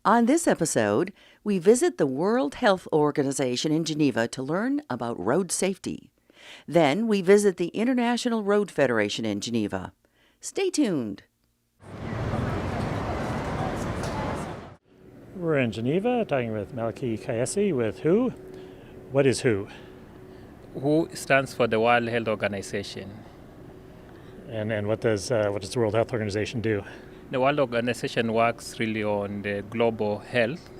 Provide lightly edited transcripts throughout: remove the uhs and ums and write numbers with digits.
On this episode, we visit the World Health Organization in Geneva to learn about road safety. Then we visit the International Road Federation in Geneva. Stay tuned. We're in Geneva talking with Malaki Kayesi with WHO. What is WHO? WHO stands for the World Health Organization. And what does the World Health Organization do? The World Organization works really on the global health,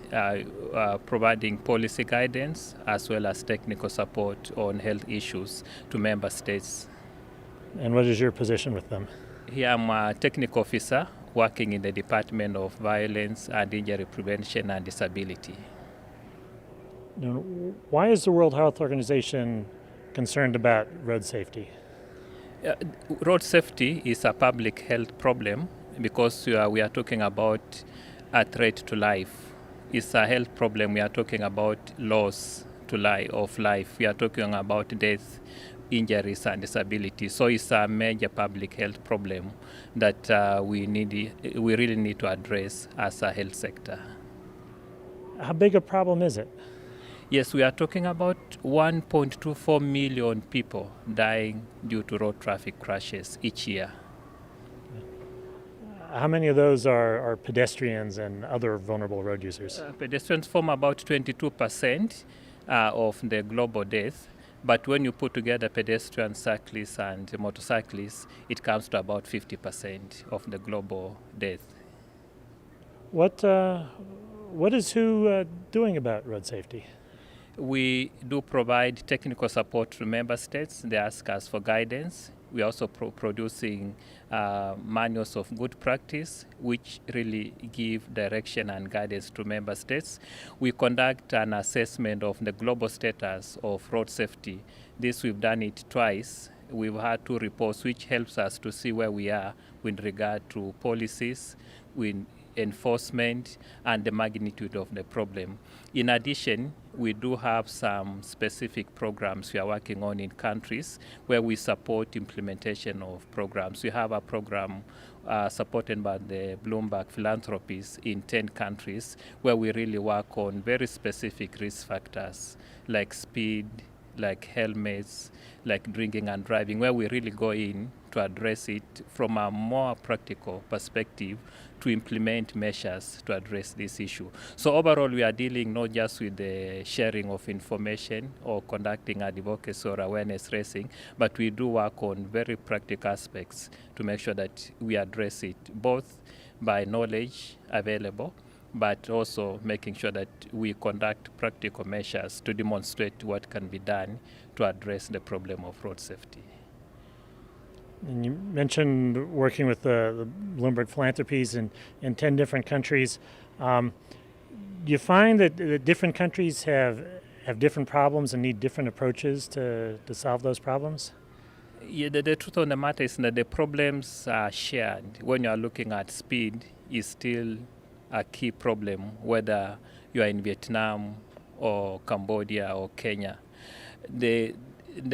providing policy guidance as well as technical support on health issues to member states. And what is your position with them? Here I'm a technical officer working in the Department of Violence and Injury Prevention and Disability. Now, why is the World Health Organization concerned about road safety? Road safety is a public health problem because we are talking about a threat to life. It's a health problem. We are talking about loss of life. We are talking about death, injuries, and disability. So it's a major public health problem that we really need to address as a health sector. How big a problem is it? Yes, we are talking about 1.24 million people dying due to road traffic crashes each year. How many of those are pedestrians and other vulnerable road users? Pedestrians form about 22% of the global death, but when you put together pedestrians, cyclists, and motorcyclists, it comes to about 50% of the global death. What is WHO doing about road safety? We do provide technical support to member states. They ask us for guidance. We are also producing manuals of good practice, which really give direction and guidance to member states. We conduct an assessment of the global status of road safety. This we've done it twice. We've had 2 reports, which helps us to see where we are with regard to policies, with enforcement, and the magnitude of the problem. In addition, we do have some specific programs we are working on in countries where we support implementation of programs. We have a program supported by the Bloomberg Philanthropies in 10 countries where we really work on very specific risk factors like speed, like helmets, like drinking and driving, where we really go in to address it from a more practical perspective to implement measures to address this issue. So overall, we are dealing not just with the sharing of information or conducting advocacy or awareness raising, but we do work on very practical aspects to make sure that we address it both by knowledge available, but also making sure that we conduct practical measures to demonstrate what can be done to address the problem of road safety. And you mentioned working with the Bloomberg Philanthropies in 10 different countries. Do you find that different countries have different problems and need different approaches to solve those problems? Yeah, the truth of the matter is that the problems are shared. When you are looking at speed, is still a key problem, whether you are in Vietnam or Cambodia or Kenya. The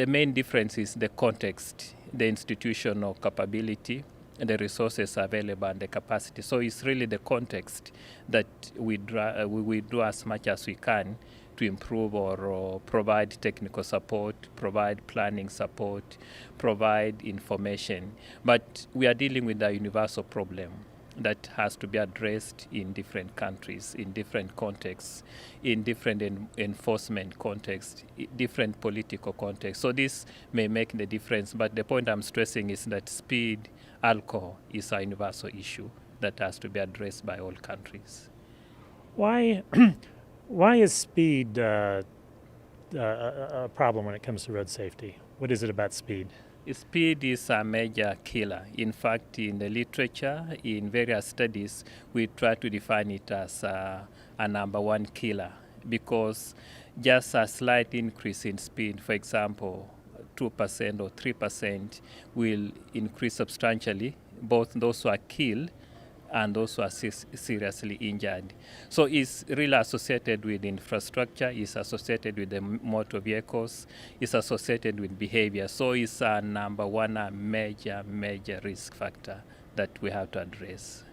main difference is the context, the institutional capability, the resources available, and the capacity. So it's really the context that we do as much as we can to improve or provide technical support, provide planning support, provide information. But we are dealing with a universal problem that has to be addressed in different countries, in different contexts, in different enforcement contexts, different political contexts. So this may make the difference, but the point I'm stressing is that speed, alcohol is a universal issue that has to be addressed by all countries. Why is speed a problem when it comes to road safety? What is it about speed? Speed is a major killer. In fact, in the literature, in various studies, we try to define it as a number 1 killer because just a slight increase in speed, for example, 2% or 3%, will increase substantially both those who are killed and those who are seriously injured. So it's really associated with infrastructure, it's associated with the motor vehicles, it's associated with behavior. So it's a number 1, a major risk factor that we have to address.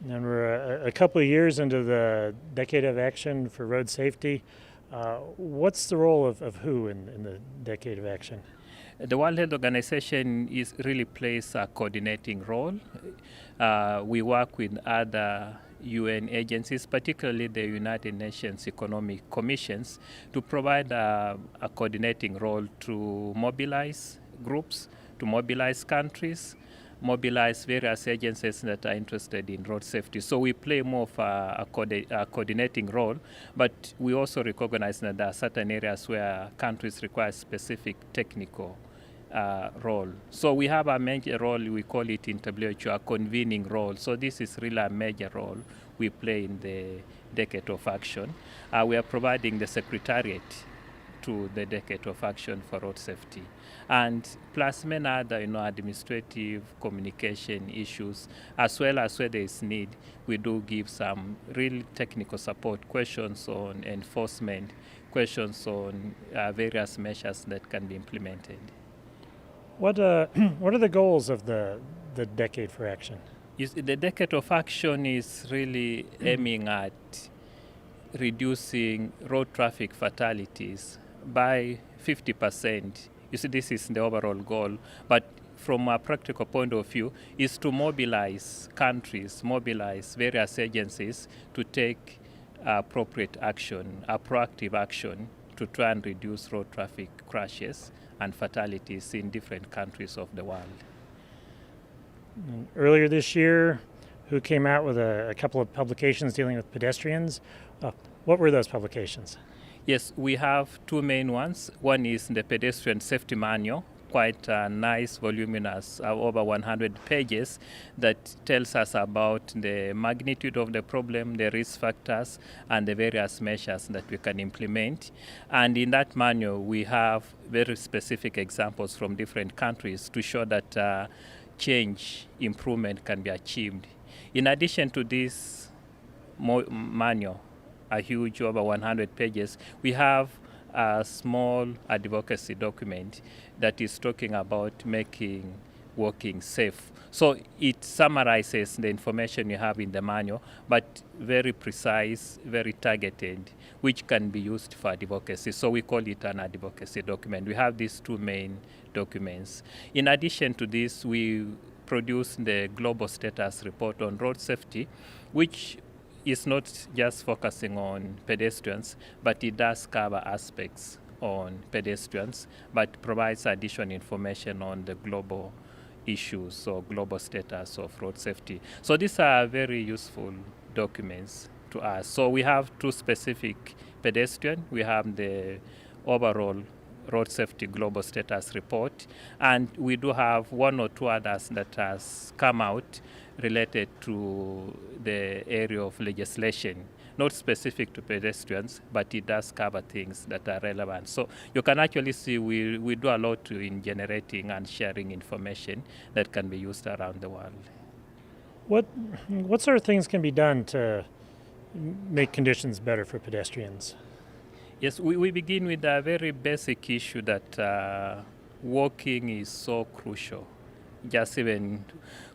And we're a couple of years into the Decade of Action for Road Safety. What's the role of WHO in the Decade of Action? The World Health Organization really plays a coordinating role. We work with other UN agencies, particularly the United Nations Economic Commissions, to provide a coordinating role to mobilize groups, to mobilize countries, mobilize various agencies that are interested in road safety. So we play more of a coordinating role, but we also recognize that there are certain areas where countries require specific technical role. So we have a major role, we call it in WHO a convening role. So this is really a major role we play in the Decade of Action. We are providing the secretariat to the Decade of Action for Road Safety. And plus many other administrative communication issues, as well as where there is need, we do give some real technical support, questions on enforcement, questions on various measures that can be implemented. What are the goals of the Decade for Action? The Decade of Action is really aiming at reducing road traffic fatalities by 50%. You see, this is the overall goal, but from a practical point of view, is to mobilize countries, mobilize various agencies to take appropriate action, a proactive action to try and reduce road traffic crashes and fatalities in different countries of the world. Earlier this year, WHO came out with a couple of publications dealing with pedestrians. What were those publications? Yes, we have two main ones. One is the Pedestrian Safety Manual, quite a nice, voluminous, over 100 pages, that tells us about the magnitude of the problem, the risk factors, and the various measures that we can implement. And in that manual, we have very specific examples from different countries to show that change, improvement can be achieved. In addition to this manual, a huge over 100 pages, we have a small advocacy document that is talking about making walking safe. So it summarizes the information you have in the manual, but very precise, very targeted, which can be used for advocacy. So we call it an advocacy document. We have these two main documents. In addition to this, we produce the Global Status Report on Road Safety, which is not just focusing on pedestrians, but it does cover aspects on pedestrians, but provides additional information on the global issues or global status of road safety. So these are very useful documents to us. So we have two specific pedestrian. We have the overall road safety global status report, and we do have one or two others that has come out related to the area of legislation, not specific to pedestrians, but it does cover things that are relevant. So you can actually see we do a lot in generating and sharing information that can be used around the world. What sort of things can be done to make conditions better for pedestrians? Yes, we begin with a very basic issue that walking is so crucial. Just even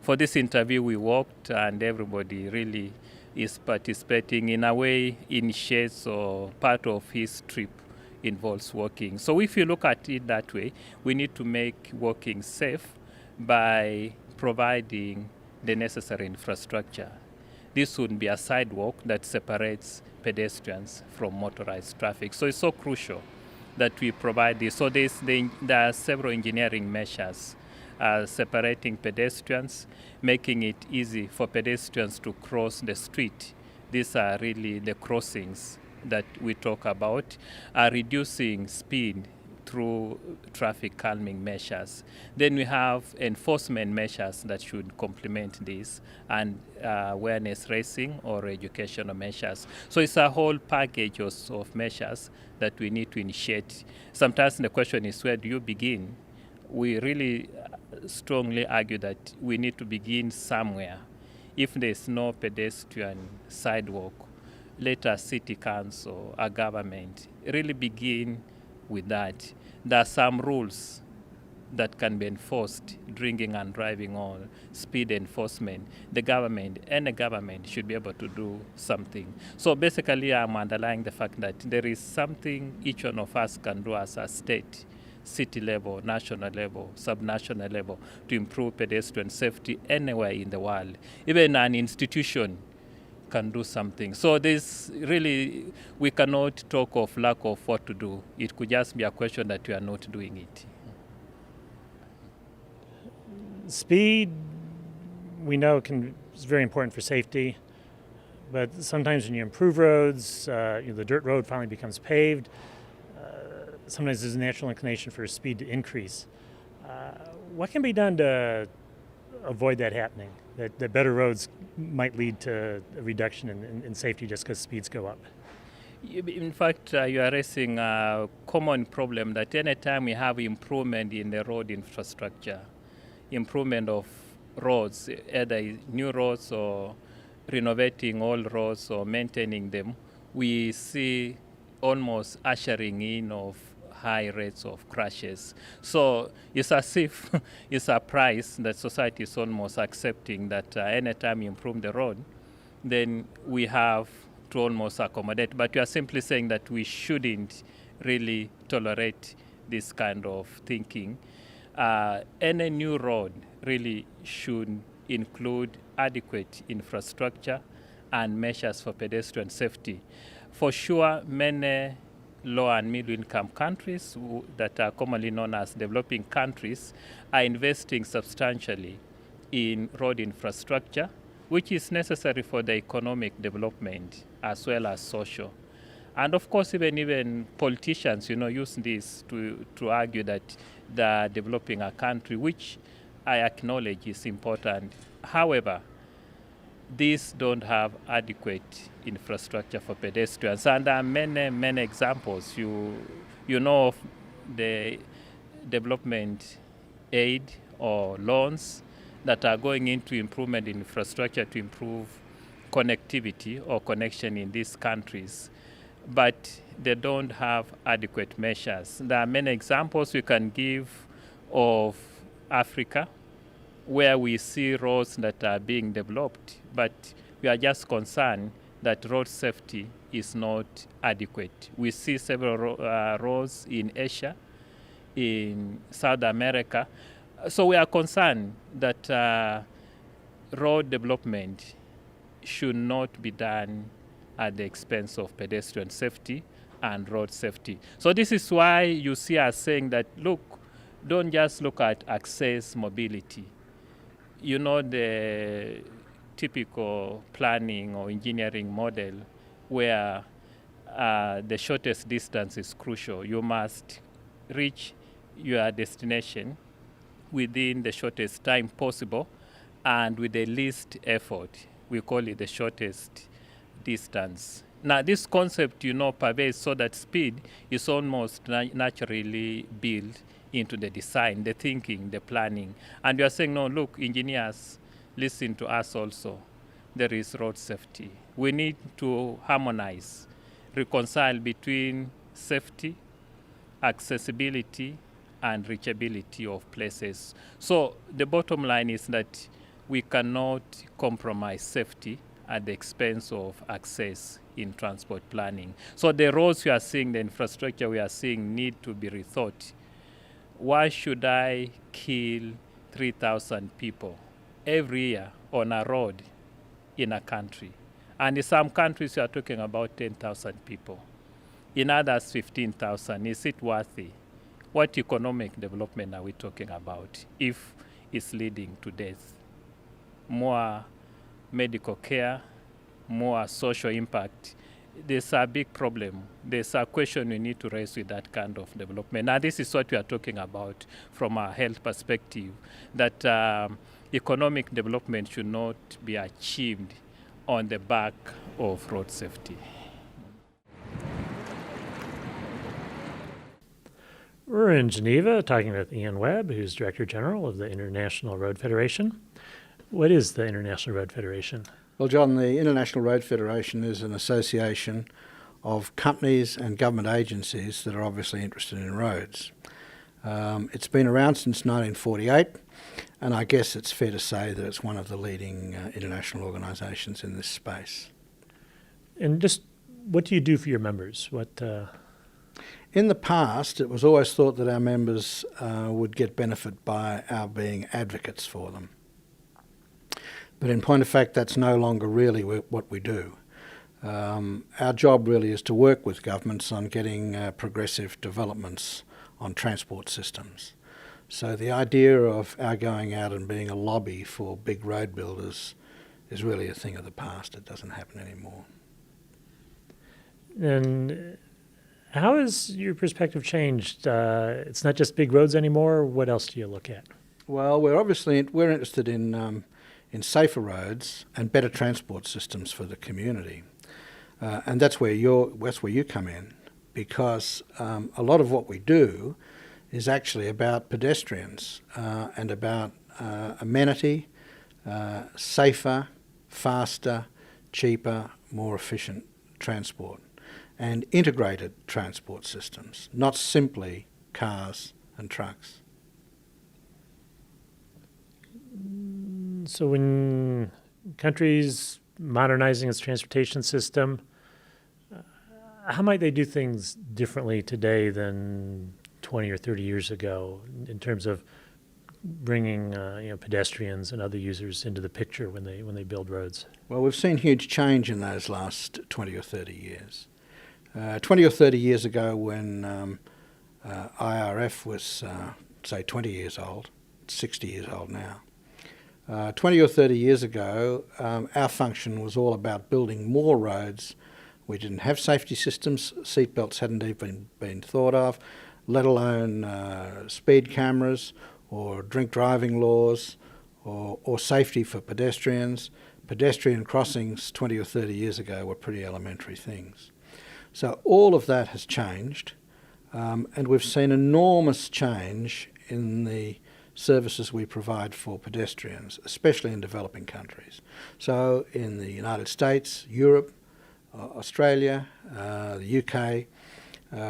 for this interview, we walked, and everybody really is participating in a way, initiates or part of his trip involves walking. So if you look at it that way, we need to make walking safe by providing the necessary infrastructure. This would be a sidewalk that separates pedestrians from motorized traffic. So it's so crucial that we provide this. So there are several engineering measures separating pedestrians, making it easy for pedestrians to cross the street. These are really the crossings that we talk about, reducing speed through traffic calming measures. Then we have enforcement measures that should complement this, and awareness raising or educational measures. So it's a whole package of measures that we need to initiate. Sometimes the question is, where do you begin? We really strongly argue that we need to begin somewhere. If there's no pedestrian sidewalk, let a city council, a government really begin with that. There are some rules that can be enforced, drinking and driving or speed enforcement, the government, any government should be able to do something. So basically I'm underlying the fact that there is something each one of us can do as a state, city level, national level, subnational level to improve pedestrian safety anywhere in the world. Even an institution can do something. So this really, we cannot talk of lack of what to do. It could just be a question that we are not doing it. Speed, we know is very important for safety, but sometimes when you improve roads, the dirt road finally becomes paved. Sometimes there's a natural inclination for speed to increase. What can be done to avoid that happening? That better roads might lead to a reduction in safety just because speeds go up. In fact, you are raising a common problem that any time we have improvement in the road infrastructure, improvement of roads, either new roads or renovating old roads or maintaining them, we see almost ushering in of high rates of crashes. So it's as if it's a price that society is almost accepting that anytime you improve the road, then we have to almost accommodate. But you are simply saying that we shouldn't really tolerate this kind of thinking. Any new road really should include adequate infrastructure and measures for pedestrian safety. For sure, many low and middle income countries that are commonly known as developing countries are investing substantially in road infrastructure, which is necessary for the economic development as well as social. And of course, even politicians, use this to argue that they're developing a country, which I acknowledge is important. However, these don't have adequate infrastructure for pedestrians. And there are many, many examples. You know of the development aid or loans that are going into improvement in infrastructure to improve connectivity or connection in these countries, but they don't have adequate measures. There are many examples we can give of Africa where we see roads that are being developed, but we are just concerned that road safety is not adequate. We see several roads in Asia, in South America. So we are concerned that road development should not be done at the expense of pedestrian safety and road safety. So this is why you see us saying that, look, don't just look at access mobility. The typical planning or engineering model where the shortest distance is crucial. You must reach your destination within the shortest time possible and with the least effort. We call it the shortest distance. Now, this concept, pervades so that speed is almost naturally built into the design, the thinking, the planning. And you are saying, no, look, engineers, listen to us also. There is road safety. We need to harmonize, reconcile between safety, accessibility, and reachability of places. So the bottom line is that we cannot compromise safety at the expense of access in transport planning. So the roads we are seeing, the infrastructure we are seeing need to be rethought. Why should I kill 3,000 people every year on a road in a country? And in some countries we are talking about 10,000 people. In others, 15,000. Is it worthy? What economic development are we talking about if it's leading to death? More medical care, more social impact. There's a big problem. There's a question we need to raise with that kind of development. Now, this is what we are talking about from a health perspective, that economic development should not be achieved on the back of road safety. We're in Geneva talking with Ian Webb, who's Director General of the International Road Federation. What is the International Road Federation? Well, John, the International Road Federation is an association of companies and government agencies that are obviously interested in roads. It's been around since 1948, and I guess it's fair to say that it's one of the leading international organisations in this space. And just what do you do for your members? In the past, it was always thought that our members would get benefit by our being advocates for them. But in point of fact, that's no longer really what we do. Our job really is to work with governments on getting progressive developments on transport systems. So the idea of our going out and being a lobby for big road builders is really a thing of the past. It doesn't happen anymore. And how has your perspective changed? It's not just big roads anymore. What else do you look at? Well, we're interested in safer roads and better transport systems for the community, and that's where you come in, because a lot of what we do is actually about pedestrians and about amenity, safer, faster, cheaper, more efficient transport, and integrated transport systems, not simply cars and trucks. So when countries modernizing its transportation system, how might they do things differently today than 20 or 30 years ago in terms of bringing pedestrians and other users into the picture when they build roads? Well, we've seen huge change in those last 20 or 30 years. 20 or 30 years ago, when IRF was, say, 20 years old, 60 years old now. 20 or 30 years ago, our function was all about building more roads. We didn't have safety systems, seatbelts hadn't even been thought of, let alone speed cameras or drink driving laws or safety for pedestrians. Pedestrian crossings 20 or 30 years ago were pretty elementary things. So all of that has changed, and we've seen enormous change in the services we provide for pedestrians, especially in developing countries. So in the United States, Europe, Australia, the UK,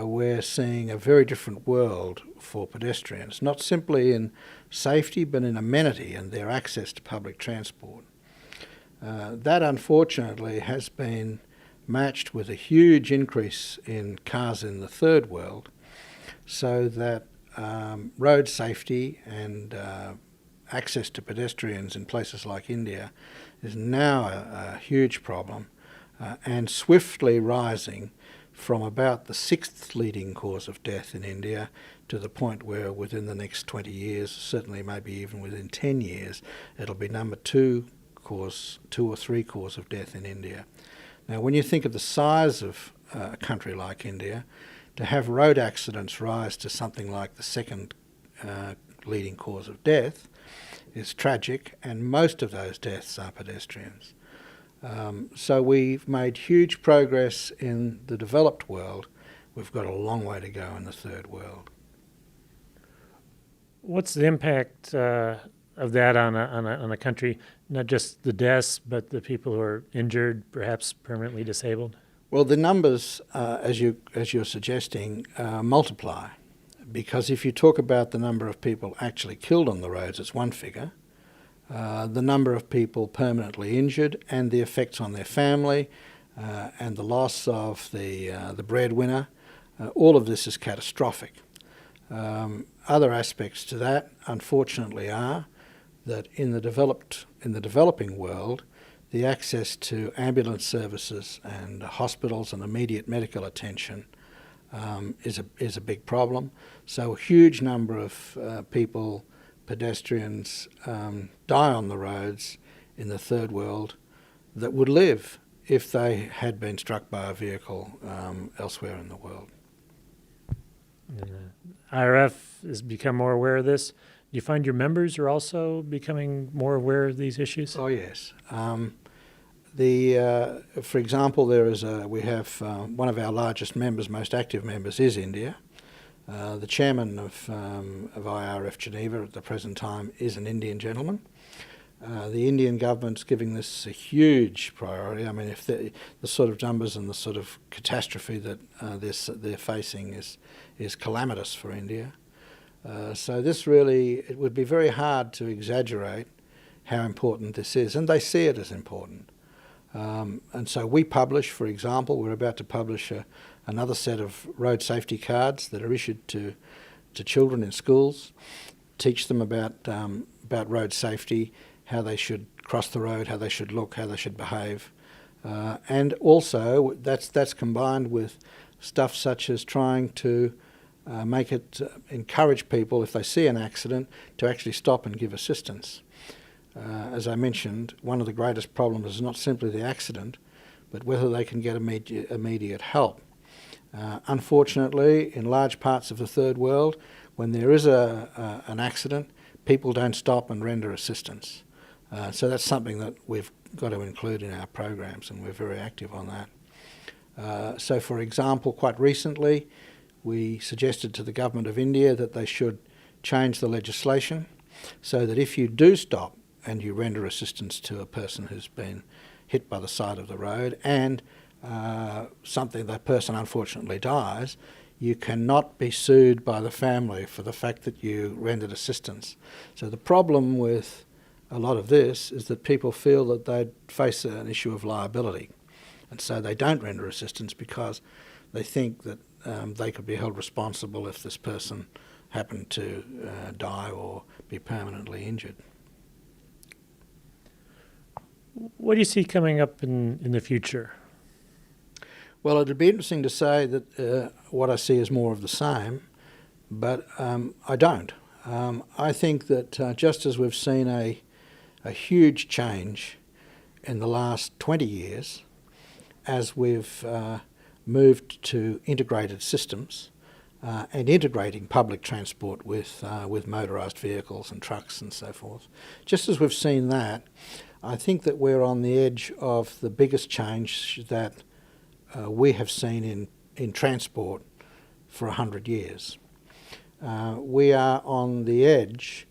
we're seeing a very different world for pedestrians, not simply in safety but in amenity and their access to public transport. That unfortunately has been matched with a huge increase in cars in the third world, so that road safety and access to pedestrians in places like India is now a huge problem and swiftly rising from about the 6th leading cause of death in India to the point where within the next 20 years, certainly maybe even within 10 years, it'll be number 2 or 3 cause of death in India. Now, when you think of the size of a country like India, to have road accidents rise to something like the 2nd leading cause of death is tragic, and most of those deaths are pedestrians. So we've made huge progress in the developed world. We've got a long way to go in the third world. What's the impact of that on a country, not just the deaths, but the people who are injured, perhaps permanently disabled? Well, the numbers, as you're suggesting, multiply, because if you talk about the number of people actually killed on the roads, it's one figure. The number of people permanently injured and the effects on their family and the loss of the breadwinner, all of this is catastrophic. Other aspects to that, unfortunately, are that in the developing world, the access to ambulance services and hospitals and immediate medical attention is a big problem. So a huge number of people, pedestrians, die on the roads in the third world that would live if they had been struck by a vehicle elsewhere in the world. IRF has become more aware of this. Do you find your members are also becoming more aware of these issues? Oh yes. For example, we have one of our largest members, most active members, is India. The chairman of IRF Geneva at the present time is an Indian gentleman. The Indian government's giving this a huge priority. I mean, if the sort of numbers and the sort of catastrophe that they're facing is calamitous for India. So this really, it would be very hard to exaggerate how important this is, and they see it as important. And so we publish, for example, we're about to publish another set of road safety cards that are issued to children in schools, teach them about road safety, how they should cross the road, how they should look, how they should behave. And also that's combined with stuff such as trying to encourage people, if they see an accident, to actually stop and give assistance. As I mentioned, one of the greatest problems is not simply the accident, but whether they can get immediate help. Unfortunately, in large parts of the third world, when there is an accident, people don't stop and render assistance. So that's something that we've got to include in our programs, and we're very active on that. So, for example, quite recently, we suggested to the government of India that they should change the legislation so that if you do stop and you render assistance to a person who's been hit by the side of the road and that person unfortunately dies, you cannot be sued by the family for the fact that you rendered assistance. So the problem with a lot of this is that people feel that they'd face an issue of liability, and so they don't render assistance because they think that they could be held responsible if this person happened to die or be permanently injured. What do you see coming up in the future? Well, it'd be interesting to say that what I see is more of the same, but I don't. I think that just as we've seen a huge change in the last 20 years, as we've moved to integrated systems and integrating public transport with motorised vehicles and trucks and so forth, just as we've seen that, I think that we're on the edge of the biggest change that we have seen in transport for 100 years. We are on the edge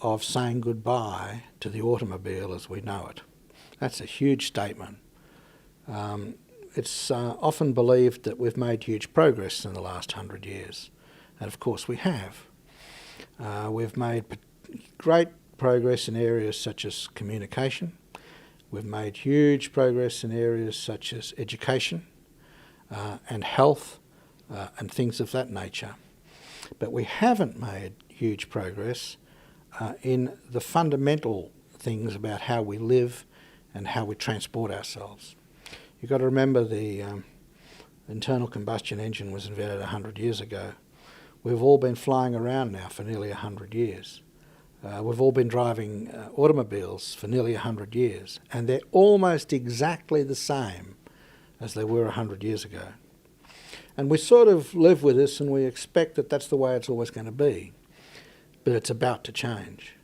of saying goodbye to the automobile as we know it. That's a huge statement. It's often believed that we've made huge progress in the last 100 years, and of course we have. We've made great progress in areas such as communication. We've made huge progress in areas such as education and health and things of that nature. But we haven't made huge progress in the fundamental things about how we live and how we transport ourselves. You've got to remember the internal combustion engine was invented 100 years ago. We've all been flying around now for nearly 100 years. We've all been driving automobiles for nearly 100 years, and they're almost exactly the same as they were 100 years ago. And we sort of live with this and we expect that that's the way it's always going to be, but it's about to change.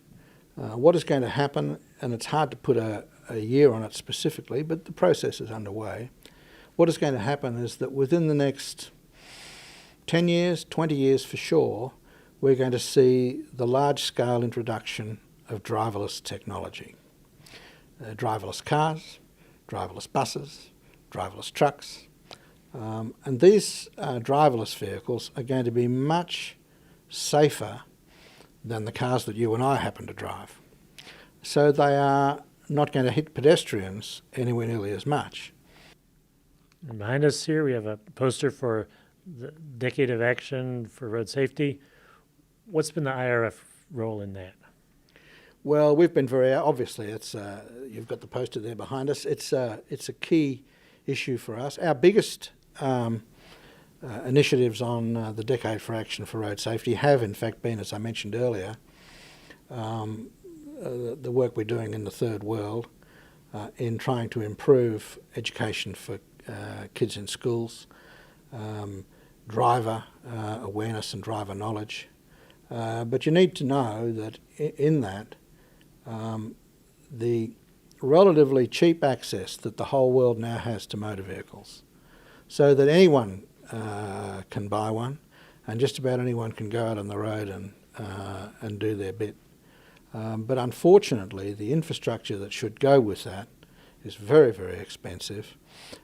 What is going to happen, and it's hard to put a year on it specifically, but the process is underway. What is going to happen is that within the next 10 years, 20 years for sure, we're going to see the large-scale introduction of driverless technology. Driverless cars, driverless buses, driverless trucks. And these driverless vehicles are going to be much safer than the cars that you and I happen to drive. So they are not going to hit pedestrians anywhere nearly as much. And behind us here we have a poster for the Decade of Action for Road Safety. What's been the IRF role in that? Well, we've been very, obviously, you've got the poster there behind us. It's a key issue for us. Our biggest initiatives on the Decade for Action for Road Safety have, in fact, been, as I mentioned earlier, the work we're doing in the third world in trying to improve education for kids in schools, driver awareness and driver knowledge. But you need to know that in that, the relatively cheap access that the whole world now has to motor vehicles, so that anyone can buy one, and just about anyone can go out on the road and do their bit. But unfortunately, the infrastructure that should go with that is very, very expensive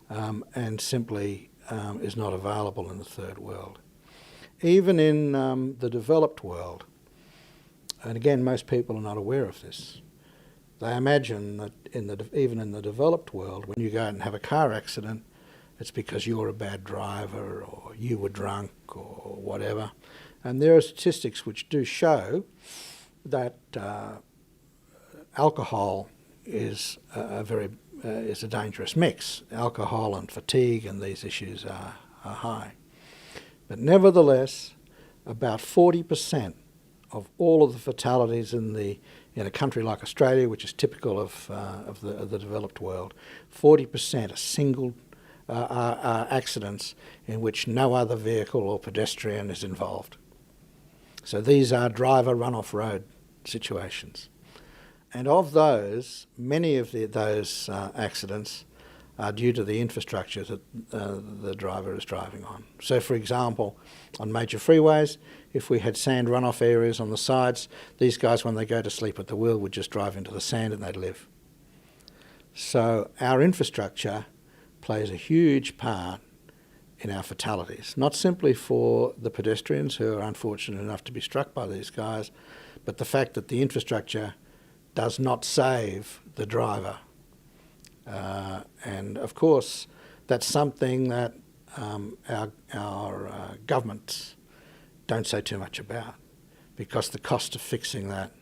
and simply is not available in the third world. even in the developed world, and again, most people are not aware of this, they imagine that even in the developed world, when you go out and have a car accident, it's because you're a bad driver or you were drunk or whatever. And there are statistics which do show that alcohol is a dangerous mix. Alcohol and fatigue and these issues are high. But nevertheless, about 40% of all of the fatalities in a country like Australia, which is typical of the developed world, 40% are single are accidents in which no other vehicle or pedestrian is involved. So these are driver run-off road situations. And of those, many of those accidents are due to the infrastructure that the driver is driving on. So for example, on major freeways, if we had sand runoff areas on the sides, these guys, when they go to sleep at the wheel, would just drive into the sand and they'd live. So our infrastructure plays a huge part in our fatalities, not simply for the pedestrians who are unfortunate enough to be struck by these guys, but the fact that the infrastructure does not save the driver. And of course, that's something that our governments don't say too much about, because the cost of fixing that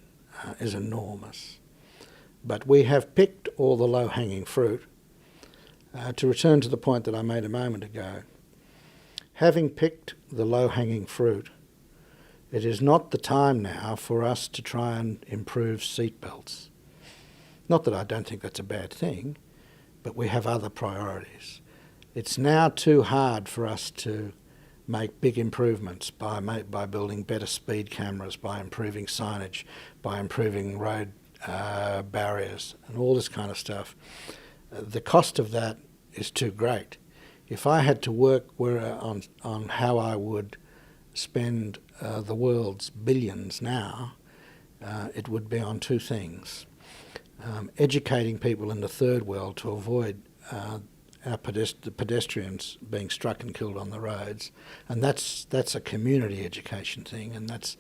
is enormous. But we have picked all the low-hanging fruit. To return to the point that I made a moment ago, having picked the low-hanging fruit, it is not the time now for us to try and improve seat belts. Not that I don't think that's a bad thing, but we have other priorities. It's now too hard for us to make big improvements by building better speed cameras, by improving signage, by improving road barriers and all this kind of stuff. The cost of that is too great. If I had to work on how I would spend the world's billions now, it would be on two things. Educating people in the third world to avoid the pedestrians being struck and killed on the roads, and that's a community education thing, and that's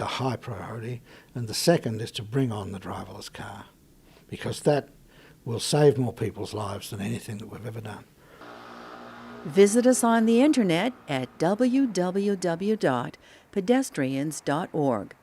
a high priority. And the second is to bring on the driverless car, because that will save more people's lives than anything that we've ever done. Visit us on the internet at www.pedestrians.org.